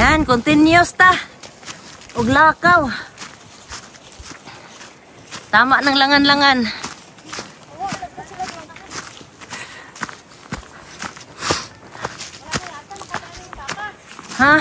Yan, continuous ta. Ug lakaw. Tama ng langan-langan. Ha?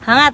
Hangat.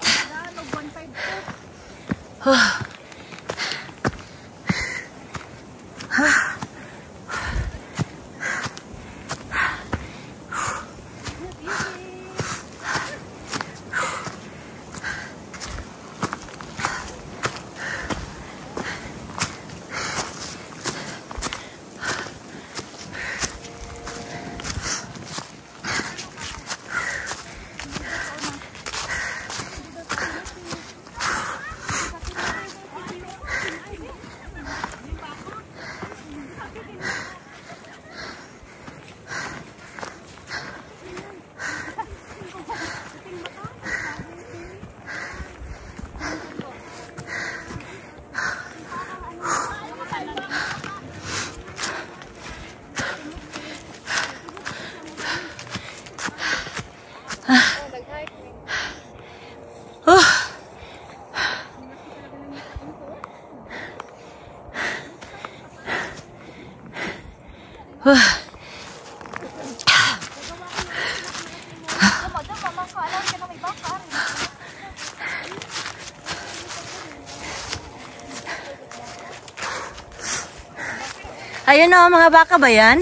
Ayun o, mga baka ba yan?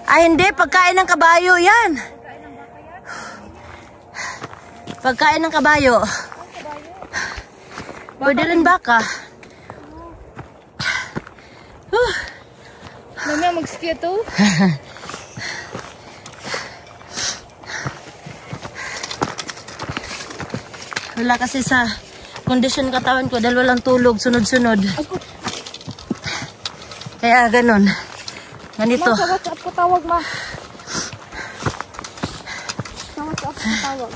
Ay hindi, pagkain ng kabayo yan. Pagkain ng kabayo. Pwede rin baka. Mamaya mag-ski ito. Wala kasi sa kondisyon katawan ko dahil walang tulog, sunod-sunod. Kaya ganun. Ganito. Ma, sa WhatsApp ko tawag, ma. Sa WhatsApp ko tawag.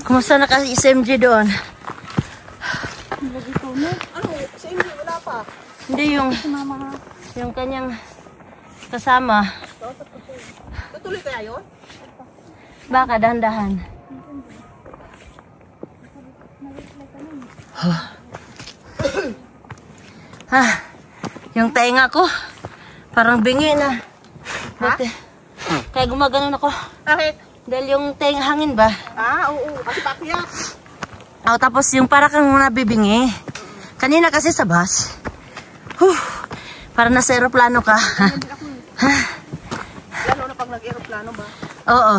Kumusta na kasi SMG doon? Ano? Sa inyo, wala pa. Hindi yung kanyang kasama. Tutuloy kaya yun? Baka dahan-dahan. Yung tenga ko parang bingi na. Buti. Kaya gumaganon ako. Bakit? Dahil yung tenga hangin ba? Oo. Kasi pakiyak. Tapos yung para kang nabibingi. Kanina kasi sa bus. Para nasa aeroplano ka. Lalo na pag nag-aeroplano ba? Oo.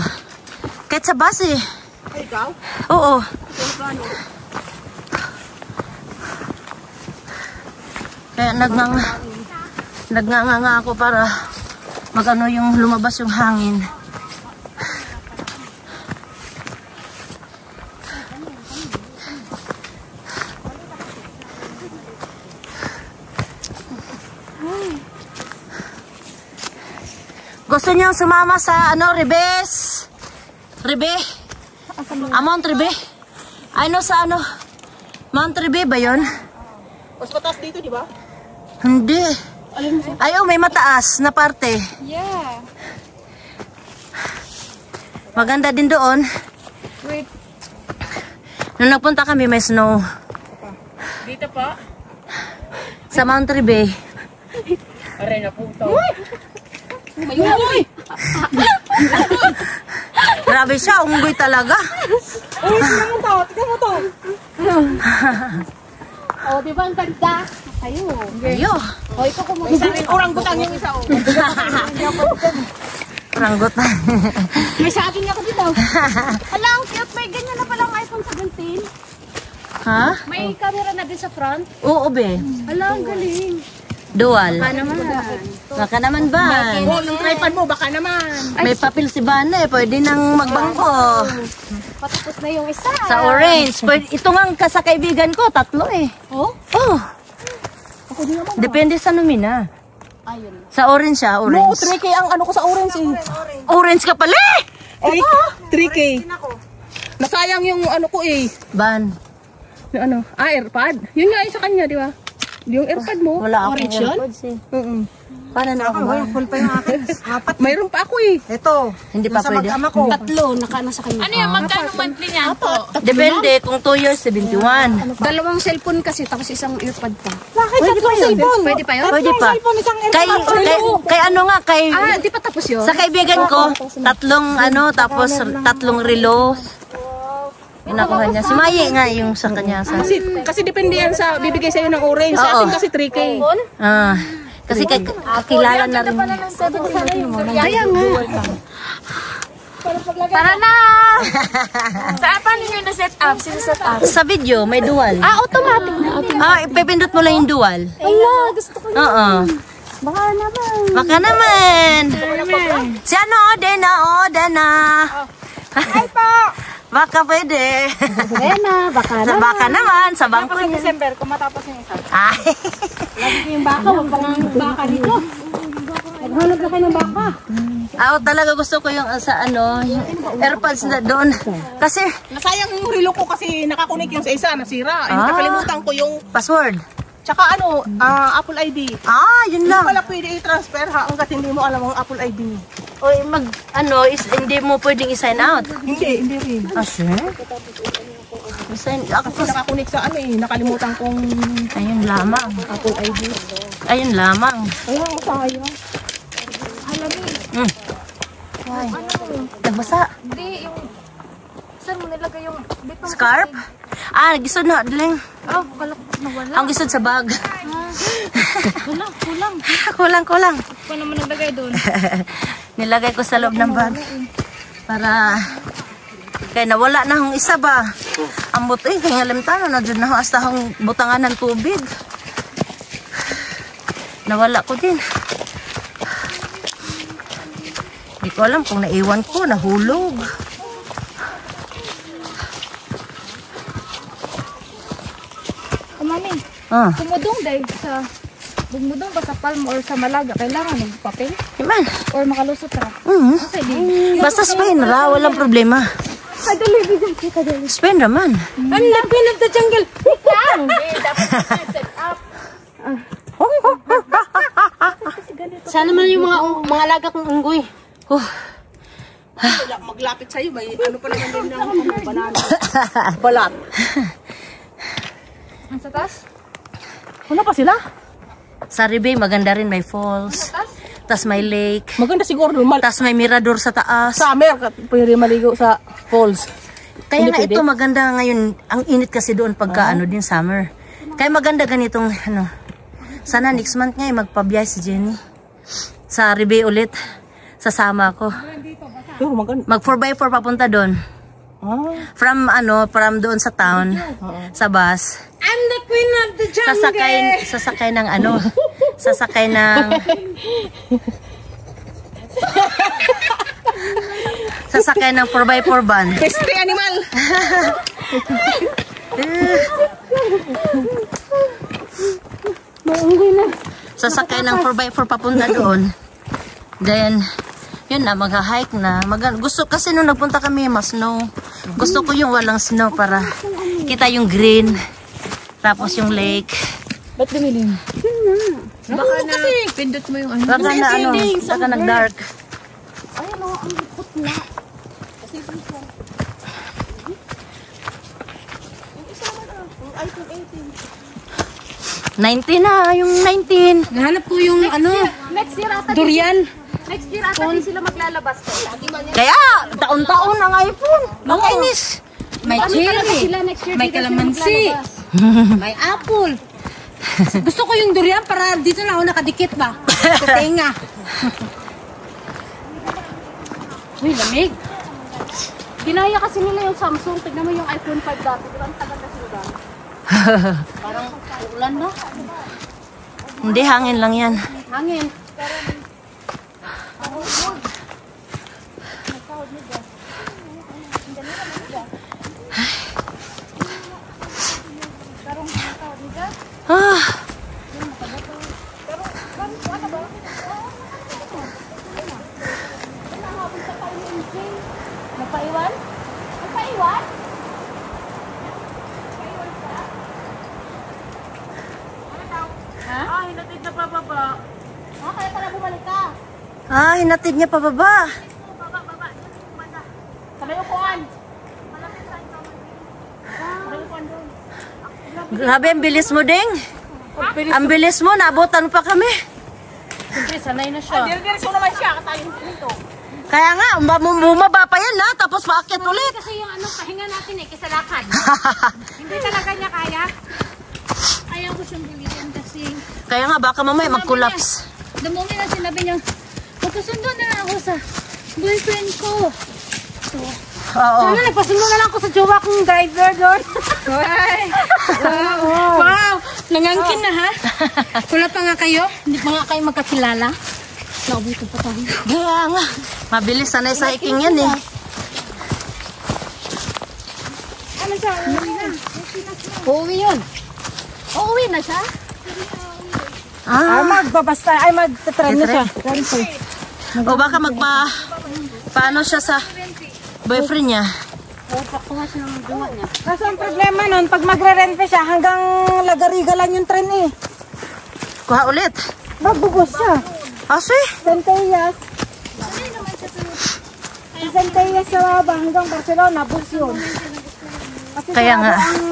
Kahit sa bus eh. Ay, ikaw? Oo. Aeroplano. Kaya nagnganga ako para magano yung lumabas yung hangin. Gusto niyo sumama sa Ribes? Ribe? Mount Ribe? Sa Mount Ribe ba yun? Mas mataas dito, di ba? Hindi. Alin mo? Ay, oh, may mataas na parte. Yeah. Maganda din doon. Wait. Nung nagpunta kami, may snow. Dito po? Sa Mount Ribey. Aray na po ito. Uy! Grabe siya, unggoy talaga. Uy, tignan mo to. Tignan mo to. Oh, di ba ang ganda? Kayo. Ayo. Oh, ito kumuha. Oranggutan yung isa. Ranggot. May saging ako dito. Hala, ang cute. May ganyan na palang iPhone 17. Ha? May camera na din sa front. Oo, be. Hala, ang galing. Dual. Naman. Baka naman ba? Oh, yung tripod mo, baka naman. May papel si Bane. Pwede nang magbangko. Patapos na yung isa. Sa orange. Pwede, ito nga sa kaibigan ko. 3 eh. Oh? Oh. Ako din naman. Depende sa nomina. Ayun. Sa orange siya, No, orange. 3K ang ano ko sa orange eh. Orange ka pala eh! 3K. Nasayang yung ano ko eh. Ban. Yung ano, AirPod. Yun nga yung sa kanya, di ba? Yung AirPod mo. Wala akong Orange yun? AirPods eh. Paano na ako ba? Full pa yung akin. Apat. Mayroon pa ako eh. Ito. Hindi pa Sa pwede. mag-ama ko. 3 naka sa kanya. Ano yan? Magkano monthly niyan po? Depende kung 2 years, 71. Dalawang cellphone kasi tapos isang earpod pa. Bakit tatlong cellphone? Pwede pa yun? Pwede pa. Cellphone, isang Kay, kay ano nga, kay... Ah, di pa tapos yun? Sa kaibigan ko, 3 ano, tapos 3 relo. Yun ako kanya. Si Maye nga yung sa kanya. Sa, Kasi depende yan sa bibigay sa'yo ng orange. Sa Oo. atin kasi 3K. ah, kasi kakilala na rin. Kaya nga. Tara na! Saan pa ninyo na set up? Sino set up? Sa video, may dual. Ah, automatic na. Ah, ipipindot mo lang yung dual. Ala, gusto ko. Oo. Baka naman. Baka naman. Si ano, Odena, Odena. Ay po! Baka pwede. Bena, baka Sa naman. baka naman, sa bangko niya. December, kung matapos yung isa. Ay. Yung baka, wag pa nga baka dito. Naghanap na kayo ng baka. Ako talaga gusto ko yung sa ano, yung AirPods na doon. Kasi, Nasayang yung relo ko kasi nakakunik yung sa isa, nasira. Ay, nakalimutan ko yung, password. tsaka ano, Apple ID. Ah, yun Hindi lang. pala pwede i-transfer ha, hanggat hindi mo alam ang Apple ID. O hindi mo pwedeng i-sign out. Hindi rin. Ah, sir? I-sign, ako Kasi nakakunik sa ano eh, nakalimutan kong ayun lamang. Apple ID. Ayun lamang. Ayun, sayang. Hmm. Ay, nagbasa. Hindi, yung... Saan mo nilagay yung... Dito. Scarf? Ah, gisod na, daling. Oh, kalak nawala. Ang gisod sa bag. Wala, kulang. Kulang. Pa naman naglagay doon. Nilagay ko sa loob ng bag. Para... Kaya nawala na hong isa ba? Ang buto eh, kaya ngalimtano na dyan na ho hasta hong butangan ng tubig. Nawala ko din. Hindi ko alam kung naiwan ko, nahulog. Mami, Ah, kumudong dahil sa... Bumudong ba sa palm or sa malaga? Kailangan magpapel? iman. Or makalusot ra? Kasi basta Spain ra, walang problema. Ay, dali, bigyan kita dali. Spain raman. Ang labi ng the jungle. Ikaw! Dapat set up. Sana man yung mga alaga kong unggoy. Oh, Maglapit sa'yo, may ano pa naman din ng banana. Balat. Ang sa taas? Wala pa sila? sa Ribey maganda rin, may falls. Tas may lake. Maganda siguro doon. Tas may mirador sa taas. Summer, pwede maligo sa falls. Kaya Hindi nga pwede? ito maganda ngayon. Ang init kasi doon pagka ano din summer. Kaya maganda ganitong ano. Sana next month nga magpabiyahe si Jenny. Sa Ribey ulit. Sasama ako. Pero maganda. Mag 4x4 papunta doon. From doon sa town. Sa bus. I'm the queen of the jungle. Sasakay ng ano. Sasakay ng sasakay ng 4x4 van. Peste animal. Sasakay ng 4x4 papunta doon. Then, yun na, mag-hike na. Gusto kasi nung nagpunta kami, mas snow. Gusto ko yung walang snow para kita yung green. Tapos yung lake. Ba't dumilim? Baka na kasi pindot mo yung ano. Baka na ano, baka nag-dark. Ayun o, ang likot na. 19 na, yung 19. Nahanap ko yung ano, Next year ata. durian. Next year ata din sila maglalabas. Kaya, taon-taon ang iPhone. Nakainis. May Ano talaga cherry, sila next year? may di na sila kalamansi, maglalabas. may apple. Gusto ko yung durian para dito na ako nakadikit ba? Sa tenga. Uy, lamig. Ginaya kasi nila yung Samsung. Tignan mo yung iPhone 5 dati. Diba ang tagal kasi nila? Parang ulan na. Hindi, hangin lang yan. Hangin. Ah, Nagpaiwan? Nagpaiwan? Ha? Ah, hinatid na pababa. Ah, kaya pala bumalik ka. hinatid niya pababa. Baba. Sa may upuan. Grabe, ang bilis mo, Ding. Ang bilis mo, naabutan pa kami. Siyempre, sanay na siya. Dirdiretso naman siya. Katayin dito. Kaya nga, bumaba pa yan ha, tapos paakyat ulit. Kasi yung ano, pahinga natin eh, kisa lakad. Hindi talaga niya kaya. Kaya ko siyang bilisan kasi. Kaya nga, baka mamaya mag-collapse. The moment na sinabi niya, magpasundo na lang ako sa boyfriend ko. Oo. Sana nagpasundo na lang ako sa jowa kong driver doon. Wow, nangangkin na ha? Wala pa nga kayo? Hindi pa nga kayo magkakilala? Naubuto pa tayo. Kaya nga, mabilis sanay sa hiking yan eh. Ano siya? Uuwi na. Uuwi yun. Uuwi na siya? Ah, Magbabasta, ay magta-try na siya. o baka paano siya sa boyfriend niya. Pakuha siya ng duwa niya. Kaso ang problema nun, pag magre-rent siya, hanggang Lagariga lang yung tren eh. Kuha ulit. Magbubos siya. Asi, Centellas. Sa Centellas sa Baba, hanggang Barcelona, bus yun. Kasi Kaya sa nga. Baba, ang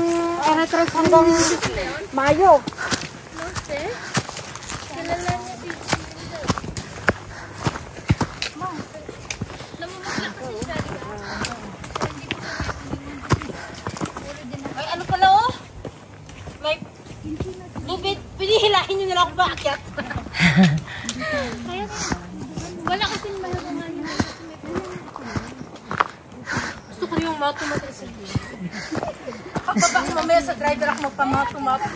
Eretres hanggang Mayo. Ay, ano pala oh? May lubid. Pinihilahin nyo na lang ako ba akyat? Kaya wala kasing mahalaman yun. Gusto ko yung mato-mato sa Pagbaba ko mamaya sa driver ako magpamato-mato.